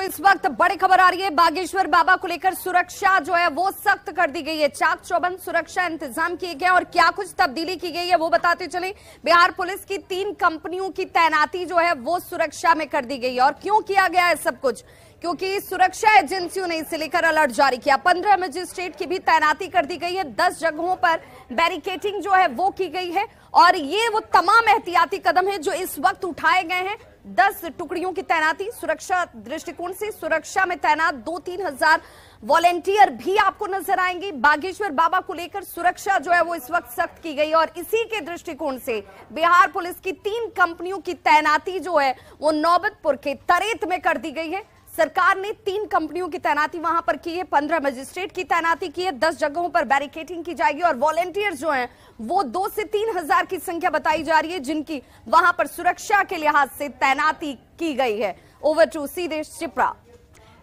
इस वक्त बड़ी खबर आ रही है। बागेश्वर बाबा को लेकर सुरक्षा जो है वो सख्त कर दी गई है। चाक चौबंद सुरक्षा इंतजाम किए गए और क्या कुछ तब्दीली की गई है वो बताते चले। बिहार पुलिस की 3 कंपनियों की तैनाती जो है वो सुरक्षा में कर दी गई है। और क्यों किया गया है सब कुछ? क्योंकि सुरक्षा एजेंसियों ने इसे लेकर अलर्ट जारी किया। 15 मजिस्ट्रेट की भी तैनाती कर दी गई है। 10 जगहों पर बैरिकेटिंग जो है वो की गई है और ये वो तमाम एहतियाती कदम है जो इस वक्त उठाए गए हैं। 10 टुकड़ियों की तैनाती सुरक्षा दृष्टिकोण से, सुरक्षा में तैनात 2-3 हजार वॉलेंटियर भी आपको नजर आएंगे। बागेश्वर बाबा को लेकर सुरक्षा जो है वो इस वक्त सख्त की गई और इसी के दृष्टिकोण से बिहार पुलिस की 3 कंपनियों की तैनाती जो है वो नौबतपुर के तरेत में कर दी गई है। सरकार ने 3 कंपनियों की तैनाती वहां पर की है, 15 मजिस्ट्रेट की तैनाती की है, 10 जगहों पर बैरिकेटिंग की जाएगी और वॉलेंटियर जो हैं वो 2 से 3 हजार की संख्या बताई जा रही है जिनकी वहां पर सुरक्षा के लिहाज से तैनाती की गई है। ओवर टू सीधे शिप्रा।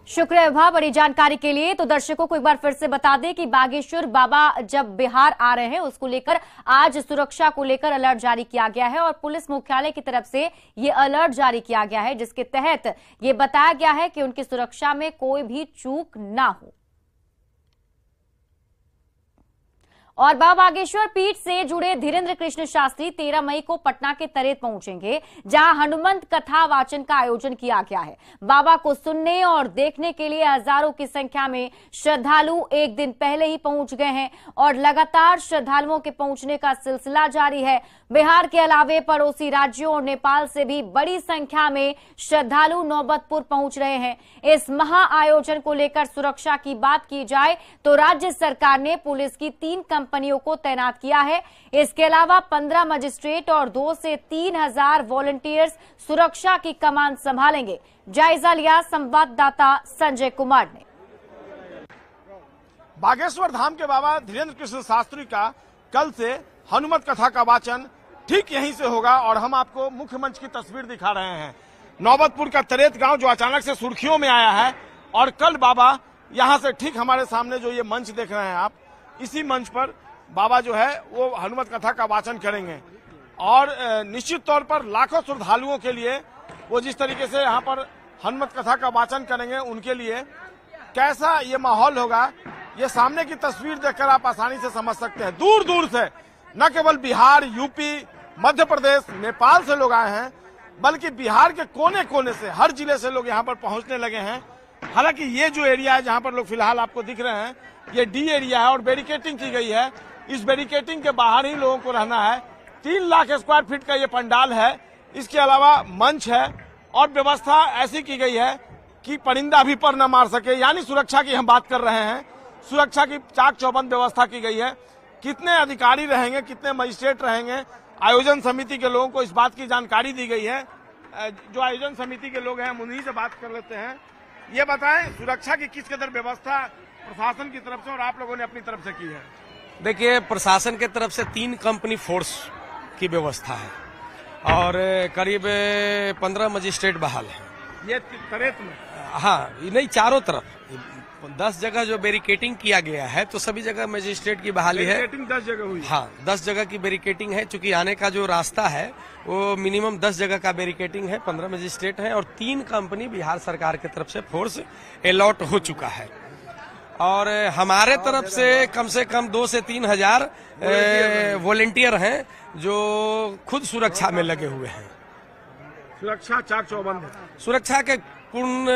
शुक्रिया विभा बड़ी जानकारी के लिए। तो दर्शकों को एक बार फिर से बता दें कि बागेश्वर बाबा जब बिहार आ रहे हैं उसको लेकर आज सुरक्षा को लेकर अलर्ट जारी किया गया है और पुलिस मुख्यालय की तरफ से ये अलर्ट जारी किया गया है जिसके तहत ये बताया गया है कि उनकी सुरक्षा में कोई भी चूक ना हो। और बाबा बागेश्वर पीठ से जुड़े धीरेन्द्र कृष्ण शास्त्री 13 मई को पटना के तरेत पहुंचेंगे जहां हनुमंत कथा वाचन का आयोजन किया गया है। बाबा को सुनने और देखने के लिए हजारों की संख्या में श्रद्धालु एक दिन पहले ही पहुंच गए हैं और लगातार श्रद्धालुओं के पहुंचने का सिलसिला जारी है। बिहार के अलावे पड़ोसी राज्यों और नेपाल से भी बड़ी संख्या में श्रद्धालु नौबतपुर पहुंच रहे हैं। इस महा आयोजन को लेकर सुरक्षा की बात की जाए तो राज्य सरकार ने पुलिस की 3 कंपनियों को तैनात किया है। इसके अलावा 15 मजिस्ट्रेट और 2 से 3 हजार वॉलंटियर्स सुरक्षा की कमान संभालेंगे। जायजा लिया संवाददाता संजय कुमार ने। बागेश्वर धाम के बाबा धीरेन्द्र कृष्ण शास्त्री का कल से हनुमत कथा का वाचन ठीक यहीं से होगा और हम आपको मुख्य मंच की तस्वीर दिखा रहे हैं। नौबतपुर का तरेत गांव जो अचानक से सुर्खियों में आया है और कल बाबा यहां से ठीक हमारे सामने जो ये मंच देख रहे हैं आप, इसी मंच पर बाबा जो है वो हनुमत कथा का वाचन करेंगे और निश्चित तौर पर लाखों श्रद्धालुओं के लिए वो जिस तरीके से यहाँ पर हनुमत कथा का वाचन करेंगे उनके लिए कैसा ये माहौल होगा ये सामने की तस्वीर देखकर आप आसानी से समझ सकते हैं। दूर दूर से न केवल बिहार, यूपी, मध्य प्रदेश, नेपाल से लोग आए हैं बल्कि बिहार के कोने कोने से, हर जिले से लोग यहाँ पर पहुंचने लगे हैं। हालांकि ये जो एरिया है जहाँ पर लोग फिलहाल आपको दिख रहे हैं ये डी एरिया है और बैरिकेटिंग की गई है। इस बैरिकेटिंग के बाहर ही लोगों को रहना है। 3 लाख स्क्वायर फीट का ये पंडाल है। इसके अलावा मंच है और व्यवस्था ऐसी की गई है कि परिंदा भी पर न मार सके, यानी सुरक्षा की हम बात कर रहे हैं। सुरक्षा की चाक चौबंद व्यवस्था की गई है। कितने अधिकारी रहेंगे, कितने मजिस्ट्रेट रहेंगे, आयोजन समिति के लोगों को इस बात की जानकारी दी गई है। जो आयोजन समिति के लोग हैं हम उन्हीं से बात कर लेते हैं। ये बताएं सुरक्षा की किस कदर व्यवस्था प्रशासन की तरफ से और आप लोगों ने अपनी तरफ से की है? देखिए, प्रशासन की तरफ से 3 कंपनी फोर्स की व्यवस्था है और करीब 15 मजिस्ट्रेट बहाल है। ये तरेत में? हाँ, नहीं, चारों तरफ 10 जगह जो बैरिकेटिंग किया गया है तो सभी जगह मजिस्ट्रेट की बहाली है। बैरिकेटिंग 10 जगह हुई? हाँ, 10 जगह की बैरिकेटिंग है। चूंकि आने का जो रास्ता है वो मिनिमम 10 जगह का बैरिकेटिंग है। 15 मजिस्ट्रेट हैं और 3 कंपनी बिहार सरकार की तरफ से फोर्स अलॉट हो चुका है और हमारे तरफ से कम 2 से 3 हजार वॉलेंटियर हैं जो खुद सुरक्षा में लगे हुए हैं। सुरक्षा चाक चौबंद है। सुरक्षा के पूर्ण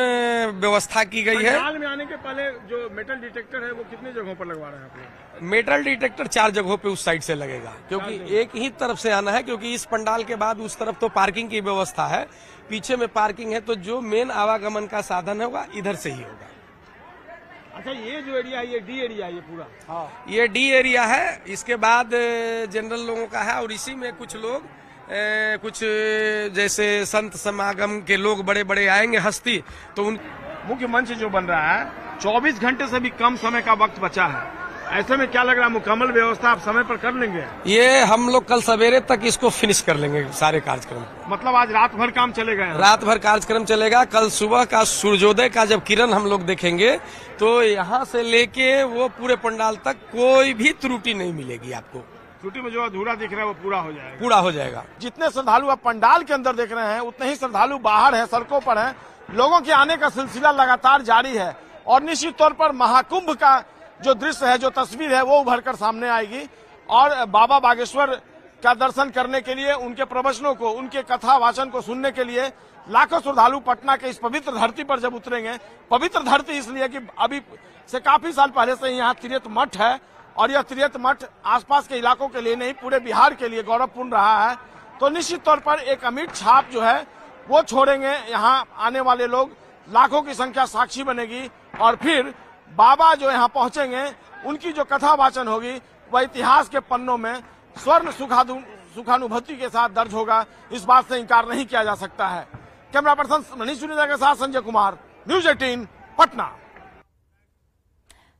व्यवस्था की गई है। पंडाल में आने के पहले जो मेटल डिटेक्टर है वो कितनी जगहों पर लगवा रहे हैं आप लोग? मेटल डिटेक्टर 4 जगहों पे उस साइड से लगेगा क्योंकि एक ही तरफ से आना है, क्योंकि इस पंडाल के बाद उस तरफ तो पार्किंग की व्यवस्था है, पीछे में पार्किंग है, तो जो मेन आवागमन का साधन होगा इधर से ही होगा। अच्छा, ये जो एरिया है ये डी एरिया है? ये पूरा? हाँ, ये डी एरिया है। इसके बाद जनरल लोगों का है और इसी में कुछ लोग कुछ जैसे संत समागम के लोग बड़े बड़े आएंगे हस्ती, तो उन मुख्य मंच जो बन रहा है 24 घंटे से भी कम समय का वक्त बचा है। ऐसे में क्या लग रहा है मुकम्मल व्यवस्था आप समय पर कर लेंगे? ये हम लोग कल सवेरे तक इसको फिनिश कर लेंगे सारे कार्यक्रम। मतलब आज रात भर काम चलेगा? रात भर कार्यक्रम चलेगा। कल सुबह का सूर्योदय का जब किरण हम लोग देखेंगे तो यहाँ से लेके वो पूरे पंडाल तक कोई भी त्रुटि नहीं मिलेगी आपको। छुट्टी में जो अधूरा दिख रहा है वो पूरा हो जाएगा। पूरा हो जाएगा। जितने श्रद्धालु आप पंडाल के अंदर देख रहे हैं उतने ही श्रद्धालु बाहर हैं, सड़कों पर हैं। लोगों के आने का सिलसिला लगातार जारी है और निश्चित तौर पर महाकुंभ का जो दृश्य है, जो तस्वीर है, वो उभर कर सामने आएगी और बाबा बागेश्वर का दर्शन करने के लिए, उनके प्रवचनों को, उनके कथा वाचन को सुनने के लिए लाखों श्रद्धालु पटना के इस पवित्र धरती पर जब उतरेंगे। पवित्र धरती इसलिए कि अभी से काफी साल पहले से यहाँ त्रियत मठ है और यह त्रियत मठ आसपास के इलाकों के लिए नहीं, पूरे बिहार के लिए गौरवपूर्ण रहा है। तो निश्चित तौर पर एक अमिट छाप जो है वो छोड़ेंगे। यहाँ आने वाले लोग लाखों की संख्या साक्षी बनेगी और फिर बाबा जो यहाँ पहुंचेंगे, उनकी जो कथा वाचन होगी वह इतिहास के पन्नों में स्वर्ण सुखानुभूति के साथ दर्ज होगा। इस बात से इंकार नहीं किया जा सकता है। कैमरा पर्सन मनीष सुनीता के साथ संजय कुमार, न्यूज 18 पटना।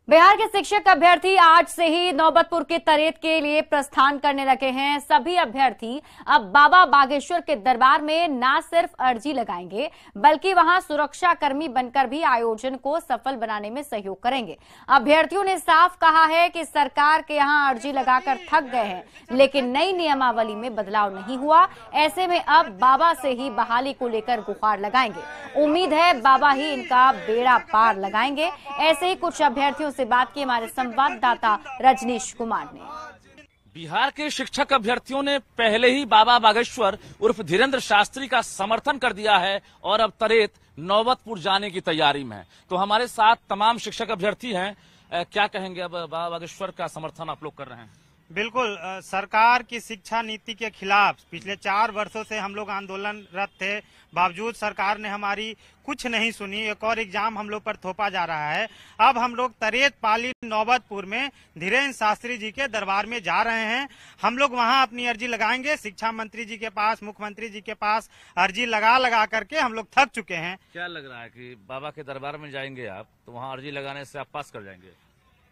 बिहार के शिक्षक अभ्यर्थी आज से ही नौबतपुर के तरेत के लिए प्रस्थान करने लगे हैं। सभी अभ्यर्थी अब बाबा बागेश्वर के दरबार में न सिर्फ अर्जी लगाएंगे बल्कि वहां सुरक्षा कर्मी बनकर भी आयोजन को सफल बनाने में सहयोग करेंगे। अभ्यर्थियों ने साफ कहा है कि सरकार के यहां अर्जी लगाकर थक गए हैं, लेकिन नई नियमावली में बदलाव नहीं हुआ। ऐसे में अब बाबा से ही बहाली को लेकर गुहार लगाएंगे। उम्मीद है बाबा ही इनका बेड़ा पार लगाएंगे। ऐसे ही कुछ अभ्यर्थियों से बात की हमारे संवाददाता रजनीश कुमार ने। बिहार के शिक्षक अभ्यर्थियों ने पहले ही बाबा बागेश्वर उर्फ धीरेन्द्र शास्त्री का समर्थन कर दिया है और अब तरेत नौबतपुर जाने की तैयारी में है। तो हमारे साथ तमाम शिक्षक अभ्यर्थी हैं। क्या कहेंगे? अब बाबा बागेश्वर का समर्थन आप लोग कर रहे हैं। बिल्कुल, सरकार की शिक्षा नीति के खिलाफ पिछले 4 वर्षों से हम लोग आंदोलनरत थे, बावजूद सरकार ने हमारी कुछ नहीं सुनी। एक और एग्जाम हम लोग पर थोपा जा रहा है। अब हम लोग तरेत पाली नौबतपुर में धीरेन्द्र शास्त्री जी के दरबार में जा रहे हैं। हम लोग वहां अपनी अर्जी लगाएंगे। शिक्षा मंत्री जी के पास, मुख्यमंत्री जी के पास अर्जी लगा करके हम लोग थक चुके हैं। क्या लग रहा है कि बाबा के दरबार में जाएंगे आप तो वहाँ अर्जी लगाने से आप पास कर जाएंगे?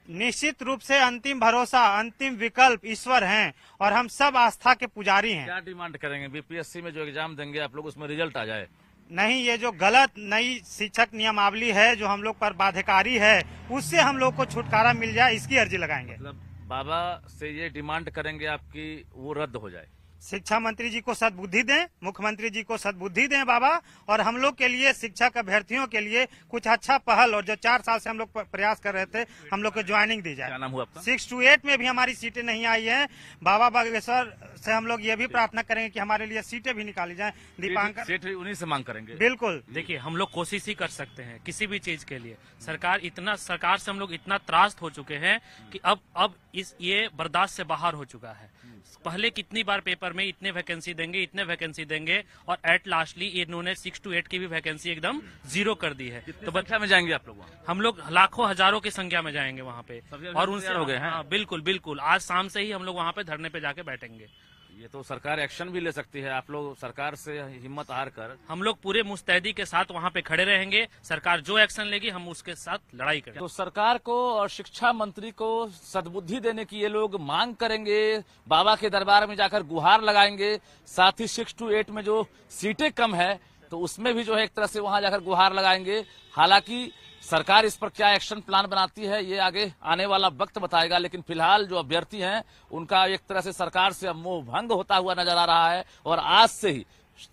निश्चित रूप से अंतिम भरोसा, अंतिम विकल्प ईश्वर हैं और हम सब आस्था के पुजारी हैं। क्या डिमांड करेंगे? बीपीएससी में जो एग्जाम देंगे आप लोग, उसमें रिजल्ट आ जाए? नहीं, ये जो गलत नई शिक्षक नियमावली है जो हम लोग पर बाध्यकारी है, उससे हम लोग को छुटकारा मिल जाए, इसकी अर्जी लगाएंगे। मतलब बाबा से ये डिमांड करेंगे आपकी वो रद्द हो जाए? शिक्षा मंत्री जी को सद्बुद्धि दें, मुख्यमंत्री जी को सद्बुद्धि दें बाबा, और हम लोग के लिए, शिक्षक अभ्यर्थियों के लिए कुछ अच्छा पहल, और जो 4 साल से हम लोग प्रयास कर रहे थे, हम लोग को ज्वाइनिंग दी जाए। क्या नाम हुआ आपका? 6 to 8 में भी हमारी सीटें नहीं आई हैं। बाबा बागेश्वर से हम लोग ये भी प्रार्थना करेंगे कि हमारे लिए सीटें भी निकाली जाए। दीपांकर सीट उन्हीं से मांग करेंगे। बिल्कुल। देखिए, हम लोग कोशिश ही कर सकते हैं किसी भी चीज के लिए। सरकार से हम लोग इतना त्रास्त हो चुके हैं कि अब ये बर्दाश्त से बाहर हो चुका है। पहले कितनी बार पेपर में इतने वैकेंसी देंगे, इतने वैकेंसी देंगे, और एट लास्टली इन्होंने 6 to 8 की भी वैकेंसी एकदम 0 कर दी है। तो संख्या में जाएंगे आप लोग? हम लोग लाखों हजारों की संख्या में जाएंगे वहाँ पे, और उनसे हो गए हैं। हाँ, बिल्कुल आज शाम से ही हम लोग वहाँ पे धरने पे जाके बैठेंगे। ये तो सरकार एक्शन भी ले सकती है। आप लोग सरकार से हिम्मत हार कर, हम लोग पूरे मुस्तैदी के साथ वहाँ पे खड़े रहेंगे। सरकार जो एक्शन लेगी हम उसके साथ लड़ाई करेंगे। तो सरकार को और शिक्षा मंत्री को सद्बुद्धि देने की ये लोग मांग करेंगे, बाबा के दरबार में जाकर गुहार लगाएंगे। साथ ही 6 to 8 में जो सीटें कम है तो उसमें भी जो है एक तरह से वहां जाकर गुहार लगाएंगे। हालांकि सरकार इस पर क्या एक्शन प्लान बनाती है ये आगे आने वाला वक्त बताएगा, लेकिन फिलहाल जो अभ्यर्थी हैं उनका एक तरह से सरकार से मोह भंग होता हुआ नजर आ रहा है। और आज से ही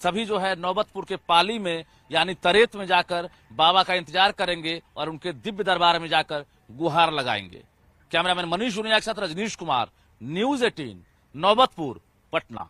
सभी जो है नौबतपुर के पाली में यानी तरेत में जाकर बाबा का इंतजार करेंगे और उनके दिव्य दरबार में जाकर गुहार लगाएंगे। कैमरामैन मनीष सुनिया के साथ रजनीश कुमार, न्यूज 18 नौबतपुर पटना।